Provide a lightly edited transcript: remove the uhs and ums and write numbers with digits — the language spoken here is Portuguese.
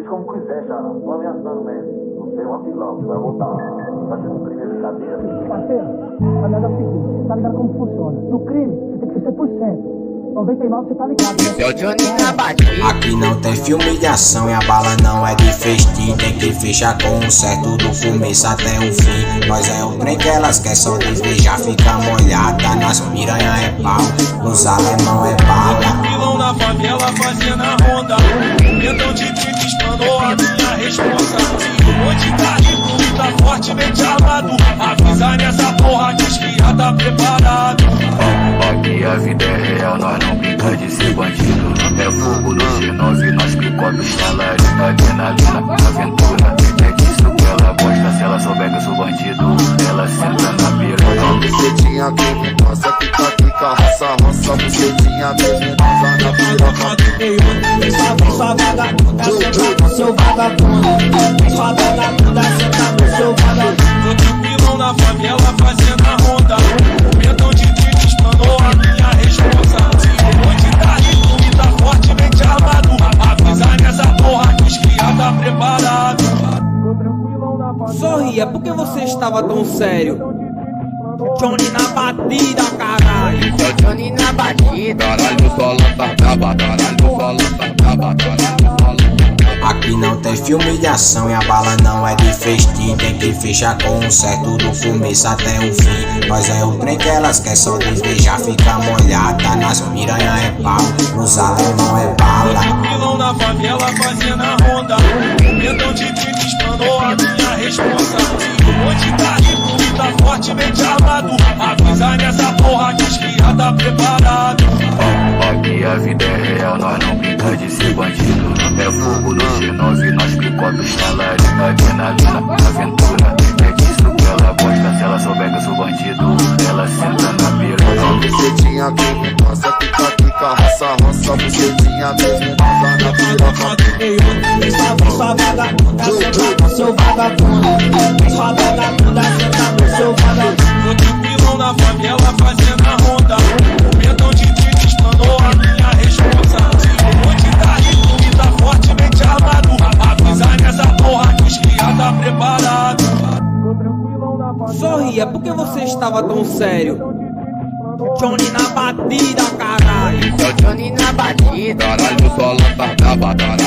Como quiser, já. Tô ameaçando mesmo. Você é um vilão, você vai voltar. Vai ser um crime de cadeia. Parceiro, a merda é o seguinte, você tá ligado como funciona. No crime, você tem que ser 100%. 99 você tá ligado, né? É o Johnny na batida. Aqui não tem filme de ação e a bala não é de festim. Tem que fechar com um certo do começo até o fim. Nós é o trem que elas querem só desvejar, fica molhada. Nas piranha é pau, nos alemão é bala. Vilão na favela fazendo a ronda. Então de crime espanou a minha resposta. Hoje tá rico, tá fortemente armado. Avisa nessa porra, diz que já tá preparado. Aqui a vida é real, nós não brinca de ser bandido. É fogo no G9, nós picoca os talarios. Adrenalina, aventura, é disso que ela gosta. Se ela souber que eu sou bandido, ela senta na piranha. Bucetinha criminosa, quica, roça, bucetinha criminosa na piroca. Vem sua vagabunda, senta no seu vagabundo. Vem sua vagabunda, senta no seu vagabundo. Tô tranquilão na favela fazendo a ronda. Então de crime espanou a minha resposta. Hoje tá rico e tá fortemente armado. Avisa nessa porra, diz que já tá preparado. Sorria, por que você estava tão sério? Johnny na batida, caralho. É o Johnny na batida. Caralho, o solão tá braba, caralho, o solão tá braba, caralho, o solão tá braba. Aqui não tem filme de ação e a bala não é de festim. Tem que fechar com um certo do começo até o fim. Nós é o trem que elas querem só desvejar, fica molhada. Nas piranha é pau, nos alemão é bala. Tranquilão na favela fazendo a ronda. Então de crime espanou a minha resposta. Hoje tá rico e tá fortemente armado. Avisa nessa porra, diz que já tá preparado. Aqui a vida é real, nós não brinca de ser bandido. É fogo no G9, nós picoca os talarios. Adrenalina, aventura, é disso que ela gosta. Se ela souber que eu sou bandido, ela senta na piranha. Bucetinha criminosa, quica, roça, bucetinha criminosa na piroca. Vem sua vagabunda, senta no seu vagabundo. Vem sua vagabunda, senta no seu vagabundo. Tô tranquilão na favela fazendo a ronda. Então de crime espanou a minha resposta. Hoje tá rico e tá fortemente armado. Avisa nessa porra, diz que já tá preparado. Sorria, por que você estava tão sério? Johnny na batida, caralho. É o Johnny na batida. Caralho, o solão tá braba, caralho.